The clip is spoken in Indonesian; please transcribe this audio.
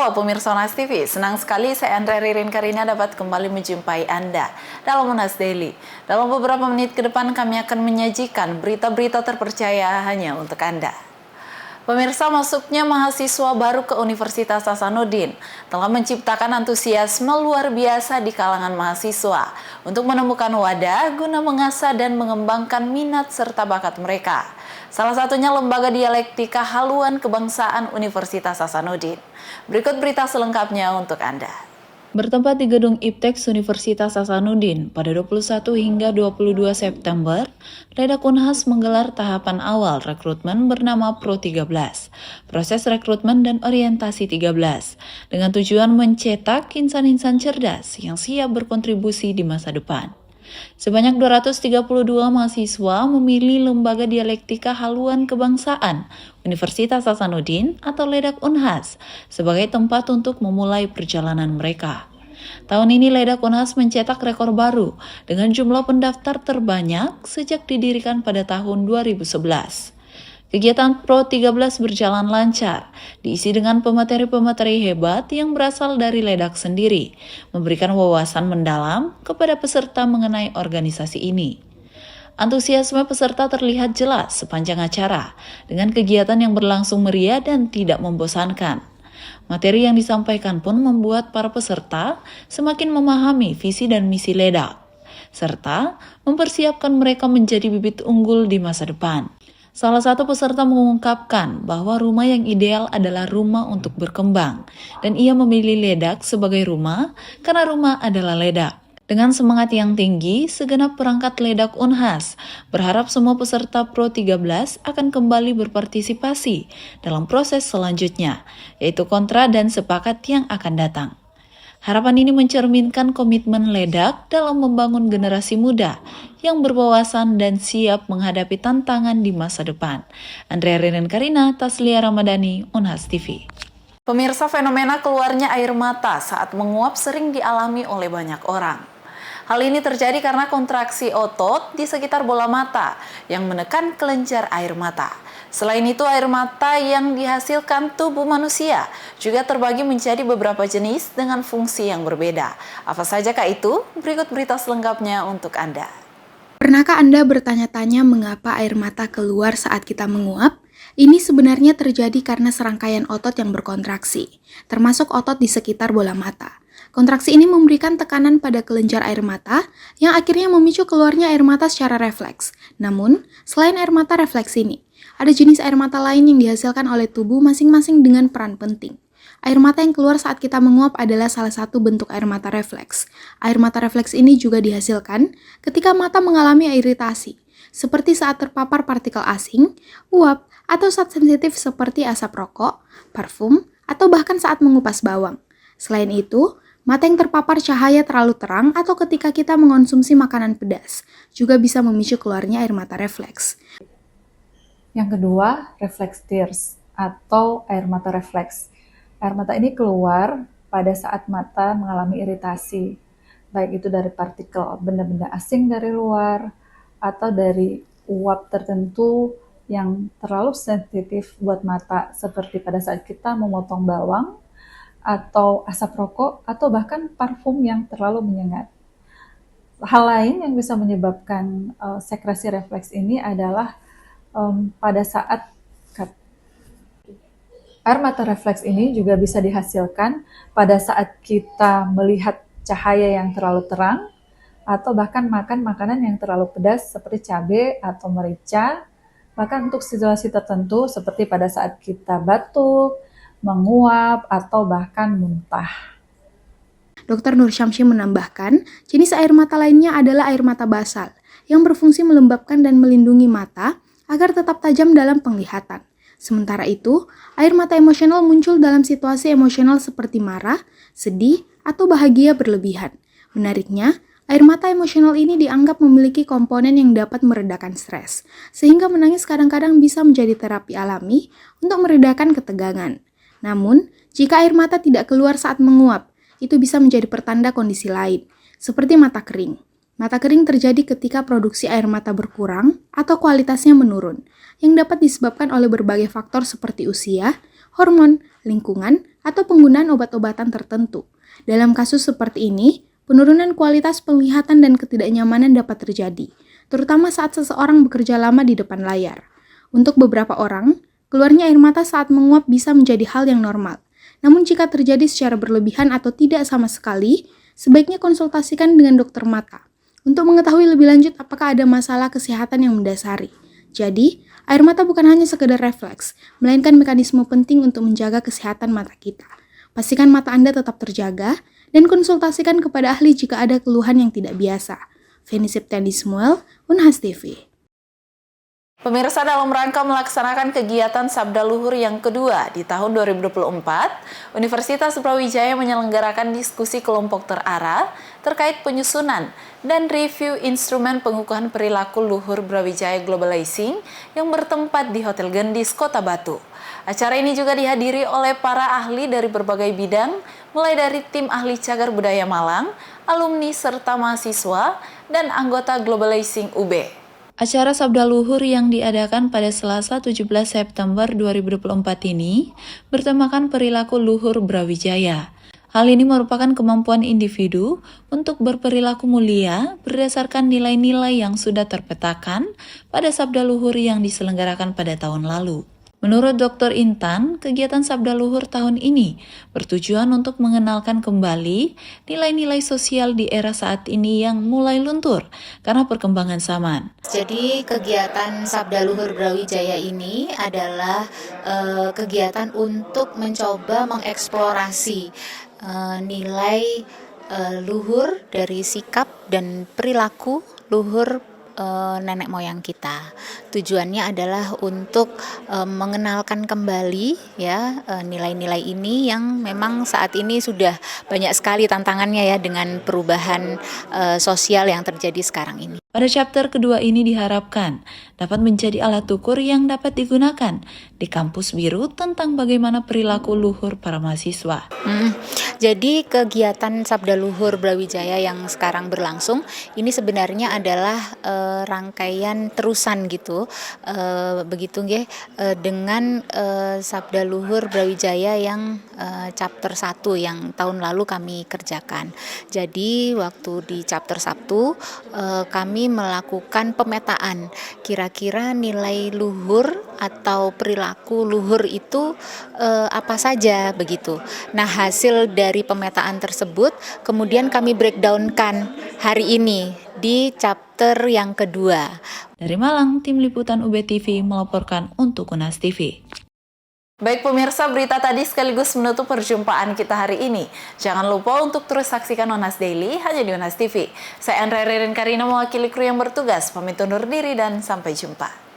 Halo pemirsa Monas TV, senang sekali saya Andrea Ririn Karina dapat kembali menjumpai Anda dalam Monas Daily. Dalam beberapa menit ke depan kami akan menyajikan berita-berita terpercaya hanya untuk Anda. Pemirsa, masuknya mahasiswa baru ke Universitas Hasanuddin telah menciptakan antusiasme luar biasa di kalangan mahasiswa untuk menemukan wadah guna mengasah dan mengembangkan minat serta bakat mereka. Salah satunya Lembaga Dialektika Haluan Kebangsaan Universitas Hasanuddin. Berikut berita selengkapnya untuk Anda. Bertempat di Gedung Ipteks Universitas Hasanuddin pada 21 hingga 22 September, Ledak Unhas menggelar tahapan awal rekrutmen bernama Pro 13, proses rekrutmen dan orientasi 13, dengan tujuan mencetak insan-insan cerdas yang siap berkontribusi di masa depan. Sebanyak 232 mahasiswa memilih Lembaga Dialektika Haluan Kebangsaan Universitas Hasanuddin atau Ledak Unhas sebagai tempat untuk memulai perjalanan mereka. Tahun ini Ledak Unhas mencetak rekor baru dengan jumlah pendaftar terbanyak sejak didirikan pada tahun 2011. Kegiatan Pro 13 berjalan lancar, diisi dengan pemateri-pemateri hebat yang berasal dari Ledak sendiri, memberikan wawasan mendalam kepada peserta mengenai organisasi ini. Antusiasme peserta terlihat jelas sepanjang acara, dengan kegiatan yang berlangsung meriah dan tidak membosankan. Materi yang disampaikan pun membuat para peserta semakin memahami visi dan misi Ledak, serta mempersiapkan mereka menjadi bibit unggul di masa depan. Salah satu peserta mengungkapkan bahwa rumah yang ideal adalah rumah untuk berkembang, dan ia memilih Ledak sebagai rumah karena rumah adalah Ledak. Dengan semangat yang tinggi, segenap perangkat Ledak Unhas berharap semua peserta Pro 13 akan kembali berpartisipasi dalam proses selanjutnya, yaitu kontra dan sepakat yang akan datang. Harapan ini mencerminkan komitmen Ledak dalam membangun generasi muda yang berwawasan dan siap menghadapi tantangan di masa depan. Andrea Ririn Karina, Taslia Ramadhani, Unhas TV. Pemirsa, fenomena keluarnya air mata saat menguap sering dialami oleh banyak orang. Hal ini terjadi karena kontraksi otot di sekitar bola mata yang menekan kelenjar air mata. Selain itu, air mata yang dihasilkan tubuh manusia juga terbagi menjadi beberapa jenis dengan fungsi yang berbeda. Apa sajakah itu? Berikut berita selengkapnya untuk Anda. Pernahkah Anda bertanya-tanya mengapa air mata keluar saat kita menguap? Ini sebenarnya terjadi karena serangkaian otot yang berkontraksi, termasuk otot di sekitar bola mata. Kontraksi ini memberikan tekanan pada kelenjar air mata yang akhirnya memicu keluarnya air mata secara refleks. Namun, selain air mata refleks ini, ada jenis air mata lain yang dihasilkan oleh tubuh masing-masing dengan peran penting. Air mata yang keluar saat kita menguap adalah salah satu bentuk air mata refleks. Air mata refleks ini juga dihasilkan ketika mata mengalami iritasi, seperti saat terpapar partikel asing, uap, atau saat sensitif seperti asap rokok, parfum, atau bahkan saat mengupas bawang. Selain itu, mata yang terpapar cahaya terlalu terang atau ketika kita mengonsumsi makanan pedas juga bisa memicu keluarnya air mata refleks. Yang kedua, reflex tears atau air mata refleks. Air mata ini keluar pada saat mata mengalami iritasi, baik itu dari partikel benda-benda asing dari luar atau dari uap tertentu yang terlalu sensitif buat mata, seperti pada saat kita memotong bawang atau asap rokok atau bahkan parfum yang terlalu menyengat. Hal lain yang bisa menyebabkan sekresi refleks ini adalah pada saat air mata refleks ini juga bisa dihasilkan pada saat kita melihat cahaya yang terlalu terang atau bahkan makan makanan yang terlalu pedas seperti cabai atau merica, bahkan untuk situasi tertentu seperti pada saat kita batuk, menguap, atau bahkan muntah. Dr. Nur Syamsi menambahkan, jenis air mata lainnya adalah air mata basal yang berfungsi melembabkan dan melindungi mata agar tetap tajam dalam penglihatan. Sementara itu, air mata emosional muncul dalam situasi emosional seperti marah, sedih, atau bahagia berlebihan. Menariknya, air mata emosional ini dianggap memiliki komponen yang dapat meredakan stres, sehingga menangis kadang-kadang bisa menjadi terapi alami untuk meredakan ketegangan. Namun, jika air mata tidak keluar saat menguap, itu bisa menjadi pertanda kondisi lain, seperti mata kering. Mata kering terjadi ketika produksi air mata berkurang atau kualitasnya menurun, yang dapat disebabkan oleh berbagai faktor seperti usia, hormon, lingkungan, atau penggunaan obat-obatan tertentu. Dalam kasus seperti ini, penurunan kualitas penglihatan dan ketidaknyamanan dapat terjadi, terutama saat seseorang bekerja lama di depan layar. Untuk beberapa orang, keluarnya air mata saat menguap bisa menjadi hal yang normal. Namun jika terjadi secara berlebihan atau tidak sama sekali, sebaiknya konsultasikan dengan dokter mata untuk mengetahui lebih lanjut apakah ada masalah kesehatan yang mendasari. Jadi, air mata bukan hanya sekedar refleks, melainkan mekanisme penting untuk menjaga kesehatan mata kita. Pastikan mata Anda tetap terjaga, dan konsultasikan kepada ahli jika ada keluhan yang tidak biasa. Feni Septiani Samuel, Unhas TV. Pemirsa, dalam rangka melaksanakan kegiatan Sabda Luhur yang kedua di tahun 2024, Universitas Brawijaya menyelenggarakan diskusi kelompok terarah terkait penyusunan dan review instrumen pengukuhan perilaku luhur Brawijaya Globalizing yang bertempat di Hotel Gendis, Kota Batu. Acara ini juga dihadiri oleh para ahli dari berbagai bidang, mulai dari tim ahli cagar budaya Malang, alumni serta mahasiswa, dan anggota Globalizing UB. Acara Sabda Luhur yang diadakan pada Selasa 17 September 2024 ini bertemakan perilaku luhur Brawijaya. Hal ini merupakan kemampuan individu untuk berperilaku mulia berdasarkan nilai-nilai yang sudah terpetakan pada Sabda Luhur yang diselenggarakan pada tahun lalu. Menurut Dr. Intan, kegiatan Sabda Luhur tahun ini bertujuan untuk mengenalkan kembali nilai-nilai sosial di era saat ini yang mulai luntur karena perkembangan zaman. Jadi kegiatan Sabda Luhur Brawijaya ini adalah kegiatan untuk mencoba mengeksplorasi nilai luhur dari sikap dan perilaku luhur nenek moyang kita. Tujuannya adalah untuk mengenalkan kembali ya nilai-nilai ini yang memang saat ini sudah banyak sekali tantangannya ya dengan perubahan sosial yang terjadi sekarang ini. Pada chapter kedua ini diharapkan dapat menjadi alat ukur yang dapat digunakan di kampus biru tentang bagaimana perilaku luhur para mahasiswa. Jadi kegiatan Sabda Luhur Brawijaya yang sekarang berlangsung ini sebenarnya adalah rangkaian terusan gitu, begitu nggih, dengan Sabda Luhur Brawijaya yang chapter 1 yang tahun lalu kami kerjakan. Jadi waktu di chapter 1 kami melakukan pemetaan kira-kira nilai luhur atau perilaku luhur itu apa saja begitu. Nah, hasil dari pemetaan tersebut kemudian kami breakdown-kan hari ini di chapter yang kedua. Dari Malang, tim liputan UB TV melaporkan untuk Unas TV. Baik pemirsa, berita tadi sekaligus menutup perjumpaan kita hari ini. Jangan lupa untuk terus saksikan Unas Daily hanya di Unas TV. Saya Andrea Ririn Karina mewakili kru yang bertugas, pamit undur diri dan sampai jumpa.